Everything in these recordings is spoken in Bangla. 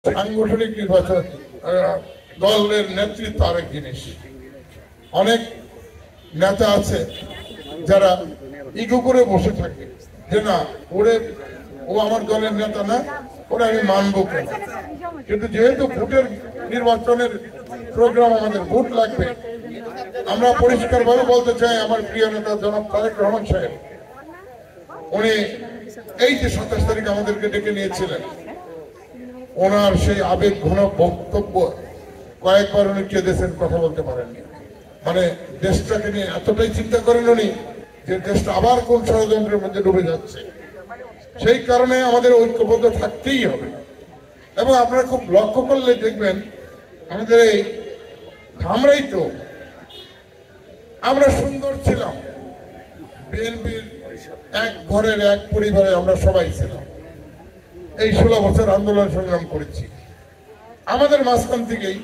সাংগঠনিক নির্বাচন দলের নেতৃত্ব আরেক জিনিস। অনেক নেতা আছে যারা ইগো করে বসে থাকে যে না ও আমার দলের নেতা না, ওরা আমি মানবো কেন। কিন্তু যেহেতু ভোটের নির্বাচনের প্রোগ্রাম, আমাদের ভোট লাগবে, আমরা পরিষ্কার ভাবে বলতে চাই আমার প্রিয় নেতা জনাব তারেক রহমান সাহেব, উনি এই যে 27 তারিখ আমাদেরকে ডেকে নিয়েছিলেন, ওনার সেই আবেগ ঘন বক্তব্য কয়েকবার উনি কেঁদেছেন, কথা বলতে পারেননি। মানে দেশটাকে নিয়ে এতটাই চিন্তা করেন উনি যে দেশটা আবার কোন ষড়যন্ত্রের মধ্যে ডুবে যাচ্ছে। সেই কারণে আমাদের ঐক্যবদ্ধ থাকতেই হবে। এবং আপনারা খুব লক্ষ্য করলে দেখবেন আমাদের এই ধামরাই তো আমরা সুন্দর ছিলাম, বিএনপির এক ঘরের এক পরিবারে আমরা সবাই ছিলাম। এই 16 বছর আন্দোলন সংগ্রাম করেছি। আমাদের মাঝখান থেকেই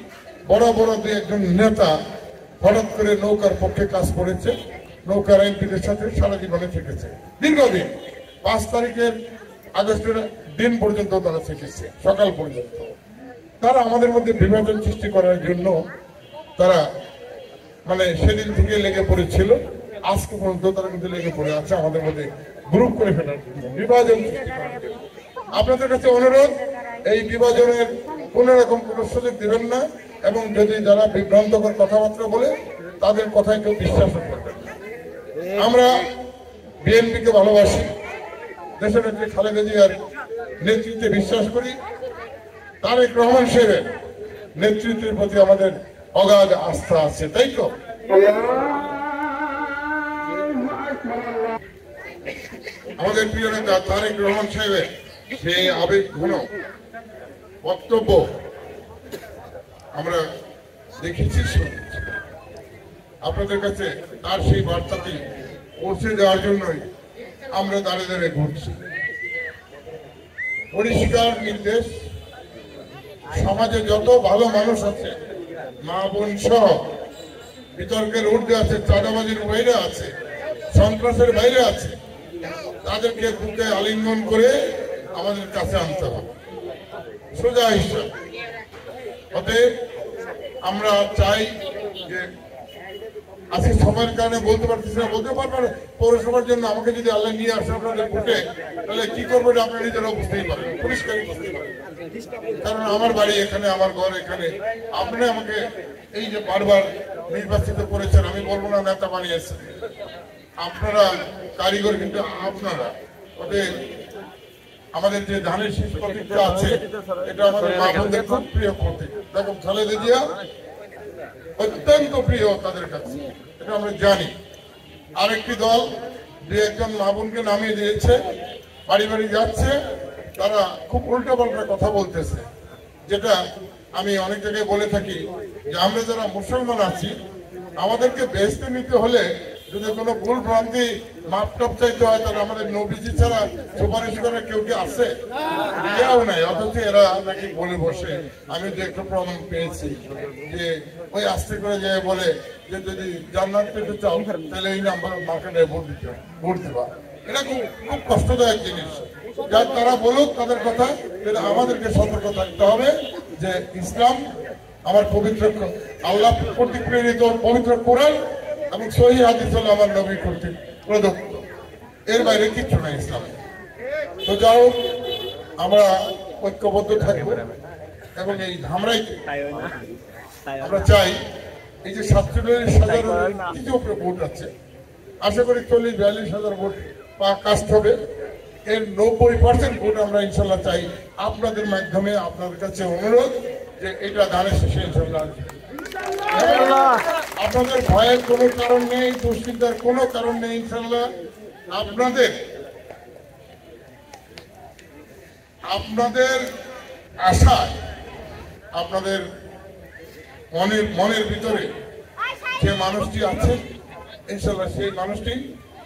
বড় বড় দুই একজন নেতা হঠাৎ করে নৌকার পক্ষে কাজ করেছে, নৌকার এমপিদের সাথে সারা জীবনে থেকেছে দীর্ঘদিন। 5 তারিখের আগস্টের দিন পর্যন্ত তারা থেকেছে, সকাল পর্যন্ত। তারা আমাদের মধ্যে বিভাজন সৃষ্টি করার জন্য তারা মানে সেদিন থেকে লেগে পড়েছিল, আজকে পর্যন্ত তারা কিন্তু লেগে পড়ে আছে আমাদের মধ্যে গ্রুপ করে ফেলার জন্য, বিভাজন সৃষ্টি করার জন্য। আপনাদের কাছে অনুরোধ, এই বিভাজনের কোন রকম কোন সুযোগ দিবেন না, এবং যদি যারা বিভ্রান্তকর কথাবার্তা বলে তাদের কথায় কেউ বিশ্বাস করবেন না। আমরা বিএনপিকে ভালোবাসি, দেশের নেত্রী খালেদা জিয়ার নেতৃত্বে বিশ্বাস করি, তারেক রহমান সাহেবের নেতৃত্বের প্রতি আমাদের অগাধ আস্থা আছে, তাই তো? আমাদের প্রিয় নেতা তারেক রহমান সাহেবের সেই আবেগ ঘন বক্তব্য আমরা দেখেছি, শুনেছি। আপনাদের কাছে তার সেই বার্তাটি পৌঁছে দেওয়ার জন্যই আমরা দাঁড়িয়ে দাঁড়িয়ে ঘুরছি। পরিষ্কার নির্দেশ, সমাজে যত ভালো মানুষ আছে, মা বোন সহ, বিতর্কের ঊর্ধ্বে আছে, চাঁদাবাজির বাইরে আছে, সন্ত্রাসের বাইরে আছে, তাদেরকে বুকে আলিঙ্গন করে আমাদের কাছে আনতে হবে, সোজা হিসাব। অতএব আমরা চাই যে আজকে সময়ের কারণে বলতে পারতেছি না, বলতে পারবেন পৌরসভার জন্য আমাকে যদি আল্লাহ নিয়ে আসে আপনাদের ভোটে, তাহলে কি করবেন আপনারা নিজেরা বুঝতেই পারেন, পরিষ্কারই বুঝতেই পারেন। কারণ আমার বাড়ি এখানে, আমার ঘর এখানে। আপনি আমাকে এই যে বারবার নির্বাচিত করেছেন, আমি বলবো না নেতা বানিয়েছেন, আপনারা কারিগর কিন্তু আপনারা। ওদের আমাদের যে ধানের শীষ প্রতীকটা আছে, এটা আমাদের মা বোনদের খুব প্রিয় প্রতীক। দেখো খালেদা জিয়া অত্যন্ত প্রিয় তাদের কাছে, এটা আমরা জানি। আরেকটি দল দু একজন মা বোনকে নামিয়ে দিয়েছে, বাড়ি বাড়ি যাচ্ছে, তারা খুব উল্টাপাল্টা কথা বলতেছে। যেটা আমি অনেক জায়গায় বলে থাকি যে আমরা যারা মুসলমান আছি, আমাদেরকে বেহেশতে নিতে হলে যদি কোনো ভুল ভ্রান্তি মাপটাপ চাইতে হয়, তাহলে আমাদের নবীজি ছাড়া সুপারিশ করার কেউ কি আছে? কেউ নাই। অথচ এরা নাকি বলে বসে, আমি যে একটা প্রমাণ পেয়েছি যে ওই আস্তে করে যে বলে যে যদি জান্নাত পেতে চাও তাহলে এই নাম্বার মার্কেটে ভোট দিবা। এটা খুব কষ্টদায়ক জিনিস। যার তারা বলুক তাদের কথা, কিন্তু আমাদেরকে সতর্ক থাকতে হবে যে ইসলাম আমার পবিত্র, আল্লাহ কর্তৃক প্রেরিত পবিত্র কোরআন এবং সহিহ হাদিস হলো আমার নবী কর্তৃক প্রদত্ত, এর বাইরে কিচ্ছু নাই ইসলামে। তো যাও, আমরা ঐক্যবদ্ধ থাকবো। এবং এই ধামরাইতে আমরা চাই এই যে 47,000 কিছু উপরে ভোট আছে, আশা করি 40-42,000 ভোট কাস্ট হবে। এর 90% ভোট আমরা ইনশাল্লাহ চাই আপনাদের মাধ্যমে। আপনাদের কাছে অনুরোধ যে এটা ধানের শেষে ইনশাল্লাহ আপনাদের ভয়ের কোনো কারণ নেই, দুশ্চিন্তার কোনো কারণ নেই। ইনশাল্লাহ আপনাদের আশায়, আপনাদের মনের ভিতরে যে মানুষটি আছে, ইনশাল্লাহ সেই মানুষটি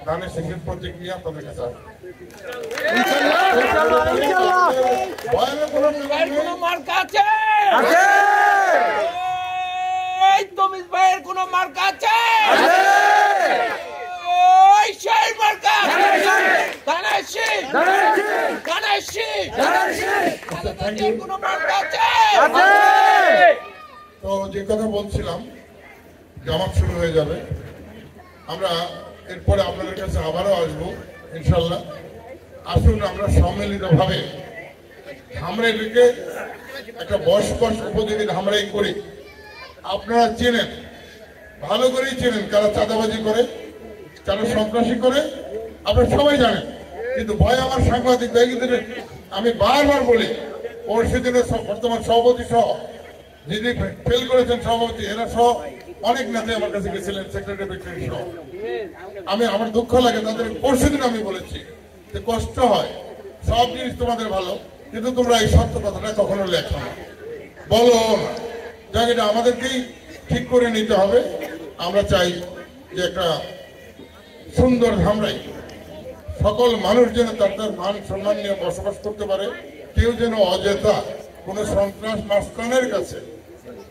ধানের শেষের প্রতীক নিয়ে আপনাদের কাছে আসবে। ভাইয়ের কোনো মার্কা আছে? সেই মার্কা ধানের শীষ কোনো মার্কা আছে? তো যে কথা বলছিলাম, জামাত শুরু হয়ে যাবে, আমরা এরপরে আপনাদের কাছে আবারও আসবো ইনশাল্লাহ। আসুন আমরা সম্মিলিতভাবে ধামরাইকে একটা বসবাস উপযোগী ধামরাই করি। আপনারা চেনেন, ভালো করেই চেনেন কারা চাঁদাবাজি করে, কারা সন্ত্রাসী করে, আপনারা সবাই জানেন। কিন্তু ভয় আমার সাংবাদিক ভাইদের আমি বারবার বলি, ওর সেদিনের বর্তমান সভাপতি সহ যিনি ফেল করেছেন সভাপতি, এরা সহ অনেক নেতা আমার কাছে গেছিলেন, সেক্রেটারি সহ। আমার দুঃখ লাগে তাদের। পরশুদিন আমি বলেছি যে কষ্ট হয়, সব জিনিস তোমাদের ভালো, কিন্তু তোমরা এই সত্য কথাটা কখনো লেখো না, বলো না। যাক, এটা আমাদেরকেই ঠিক করে নিতে হবে। আমরা চাই যে একটা সুন্দর ধামরাই, সকল মানুষ যেন তার তার মান সম্মান নিয়ে বসবাস করতে পারে। কেউ যেন অযথা কোনো সন্ত্রাস মাস্তানের কাছে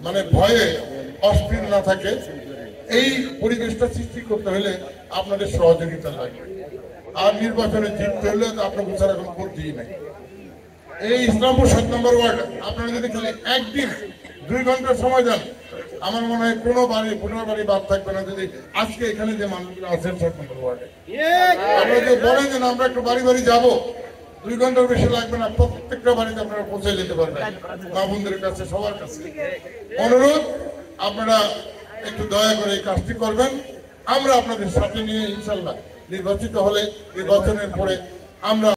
মানে ভয়ে অস্থির না থাকে। এই পরিবেশটা সৃষ্টি করতে হলে আপনাদের সহযোগিতা লাগবে। আর নির্বাচনে জিততে হলে তো আপনাকে ছাড়া কোনো করতেই নাই। এই ইসলামপুর 7 নম্বর ওয়ার্ড আপনারা যদি খালি একদিন 2 ঘন্টা সময় দেন, আমার মনে হয় কোনো বাড়ি বাদ থাকবে না। যদি আজকে এখানে যে মানুষগুলো আছেন 7 নম্বর ওয়ার্ডে, আপনারা যে বলেন যে আমরা একটু বাড়ি যাবো, 2 ঘন্টার বেশি লাগবে না, প্রত্যেকটা বাড়িতে আপনারা পৌঁছে যেতে পারবেন। মা বোনদের কাছে, সবার কাছে অনুরোধ, আপনারা একটু দয়া করে এই কাজটি করবেন। আমরা আপনাদের সাথে নিয়ে ইনশাল্লাহ নির্বাচিত হলে, নির্বাচনের পরে আমরা